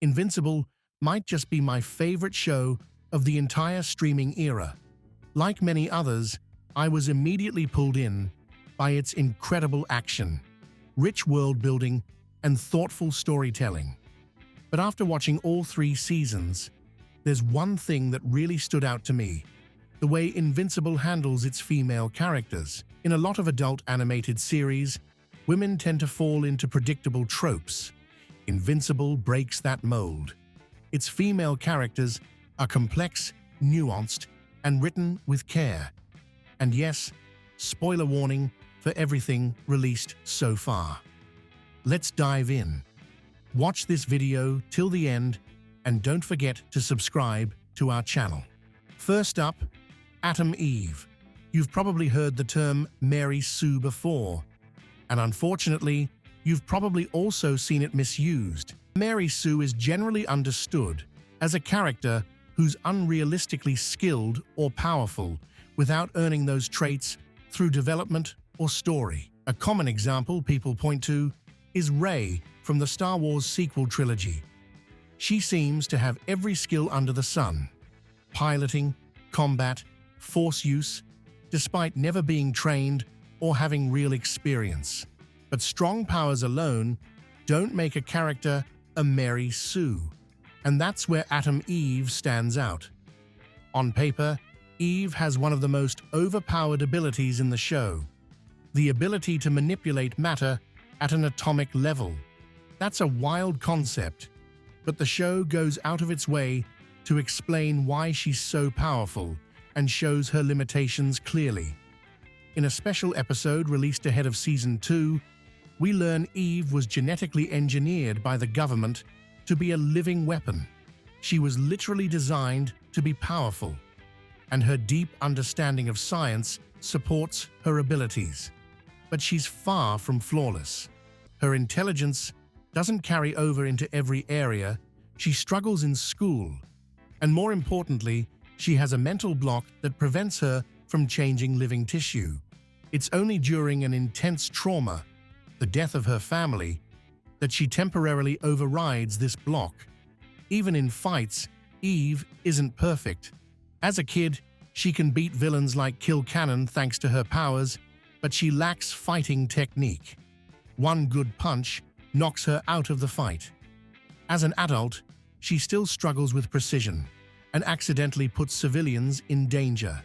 Invincible might just be my favorite show of the entire streaming era. Like many others, I was immediately pulled in by its incredible action, rich world-building, and thoughtful storytelling. But after watching all 3 seasons, there's one thing that really stood out to me: the way Invincible handles its female characters. In a lot of adult animated series, women tend to fall into predictable tropes. Invincible breaks that mold. Its female characters are complex, nuanced, and written with care. And yes, spoiler warning for everything released so far. Let's dive in. Watch this video till the end and don't forget to subscribe to our channel. First up, Atom Eve. You've probably heard the term Mary Sue before, and unfortunately, you've probably also seen it misused. Mary Sue is generally understood as a character who's unrealistically skilled or powerful without earning those traits through development or story. A common example people point to is Rey from the Star Wars sequel trilogy. She seems to have every skill under the sun: piloting, combat, force use, despite never being trained or having real experience. But strong powers alone don't make a character a Mary Sue, and that's where Atom Eve stands out. On paper, Eve has one of the most overpowered abilities in the show: the ability to manipulate matter at an atomic level. That's a wild concept, but the show goes out of its way to explain why she's so powerful and shows her limitations clearly. In a special episode released ahead of Season 2, we learn Eve was genetically engineered by the government to be a living weapon. She was literally designed to be powerful, and her deep understanding of science supports her abilities. But she's far from flawless. Her intelligence doesn't carry over into every area. She struggles in school, and more importantly, she has a mental block that prevents her from changing living tissue. It's only during an intense trauma, the death of her family, that she temporarily overrides this block. Even in fights, Eve isn't perfect. As a kid, she can beat villains like Kill Cannon thanks to her powers, but she lacks fighting technique. One good punch knocks her out of the fight. As an adult, she still struggles with precision and accidentally puts civilians in danger.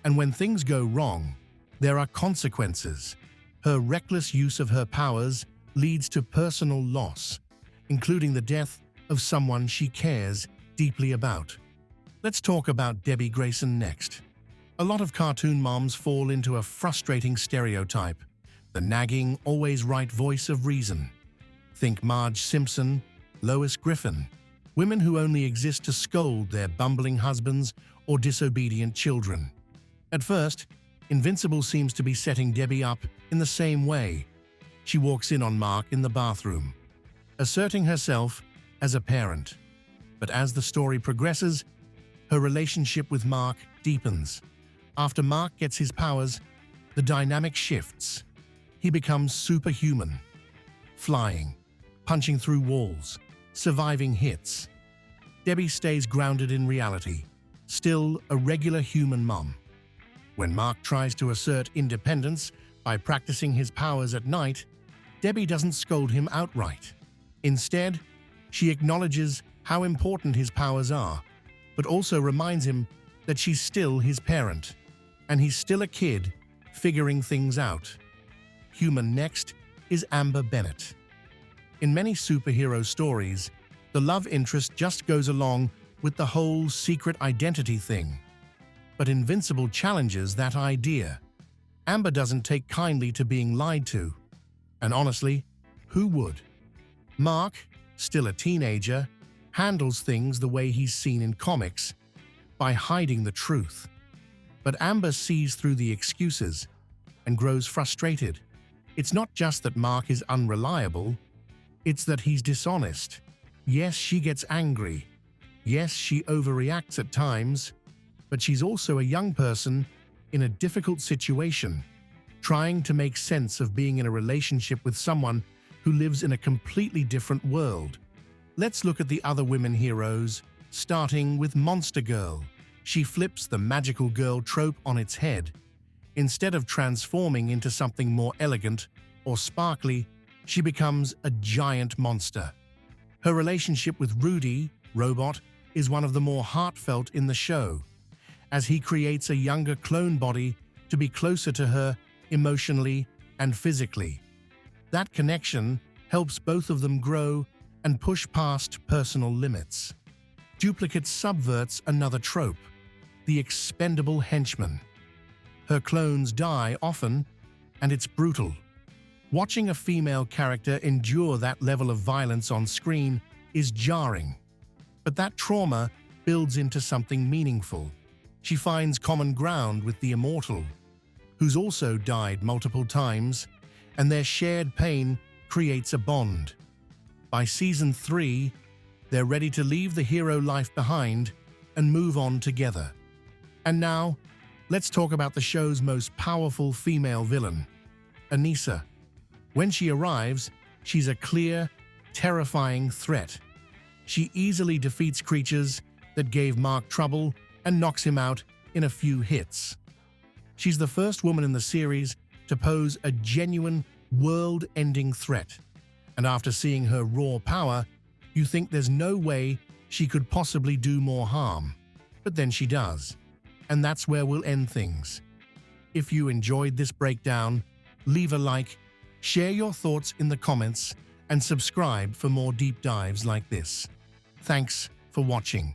And when things go wrong, there are consequences. Her reckless use of her powers leads to personal loss, including the death of someone she cares deeply about. Let's talk about Debbie Grayson next. A lot of cartoon moms fall into a frustrating stereotype: the nagging, always right voice of reason. Think Marge Simpson, Lois Griffin, women who only exist to scold their bumbling husbands or disobedient children. At first, Invincible seems to be setting Debbie up in the same way. She walks in on Mark in the bathroom, asserting herself as a parent. But as the story progresses, her relationship with Mark deepens. After Mark gets his powers, the dynamic shifts. He becomes superhuman, flying, punching through walls, surviving hits. Debbie stays grounded in reality, still a regular human mom. When Mark tries to assert independence by practicing his powers at night, Debbie doesn't scold him outright. Instead, she acknowledges how important his powers are, but also reminds him that she's still his parent, and he's still a kid figuring things out. Human next is Amber Bennett. In many superhero stories, the love interest just goes along with the whole secret identity thing. But Invincible challenges that idea. Amber doesn't take kindly to being lied to. And honestly, who would? Mark, still a teenager, handles things the way he's seen in comics, by hiding the truth. But Amber sees through the excuses and grows frustrated. It's not just that Mark is unreliable, it's that he's dishonest. Yes, she gets angry. Yes, she overreacts at times, but she's also a young person in a difficult situation, trying to make sense of being in a relationship with someone who lives in a completely different world. Let's look at the other women heroes, starting with Monster Girl. She flips the magical girl trope on its head. Instead of transforming into something more elegant or sparkly, she becomes a giant monster. Her relationship with Rudy, Robot, is one of the more heartfelt in the show, as he creates a younger clone body to be closer to her emotionally and physically. That connection helps both of them grow and push past personal limits. Dupli-Kate subverts another trope, the expendable henchman. Her clones die often, and it's brutal. Watching a female character endure that level of violence on screen is jarring. But that trauma builds into something meaningful. She finds common ground with the immortal, who's also died multiple times, and their shared pain creates a bond. By season 3, they're ready to leave the hero life behind and move on together. And now, let's talk about the show's most powerful female villain, Anissa. When she arrives, she's a clear, terrifying threat. She easily defeats creatures that gave Mark trouble and knocks him out in a few hits. She's the first woman in the series to pose a genuine, world-ending threat. And after seeing her raw power, you think there's no way she could possibly do more harm. But then she does. And that's where we'll end things. If you enjoyed this breakdown, leave a like, share your thoughts in the comments, and subscribe for more deep dives like this. Thanks for watching.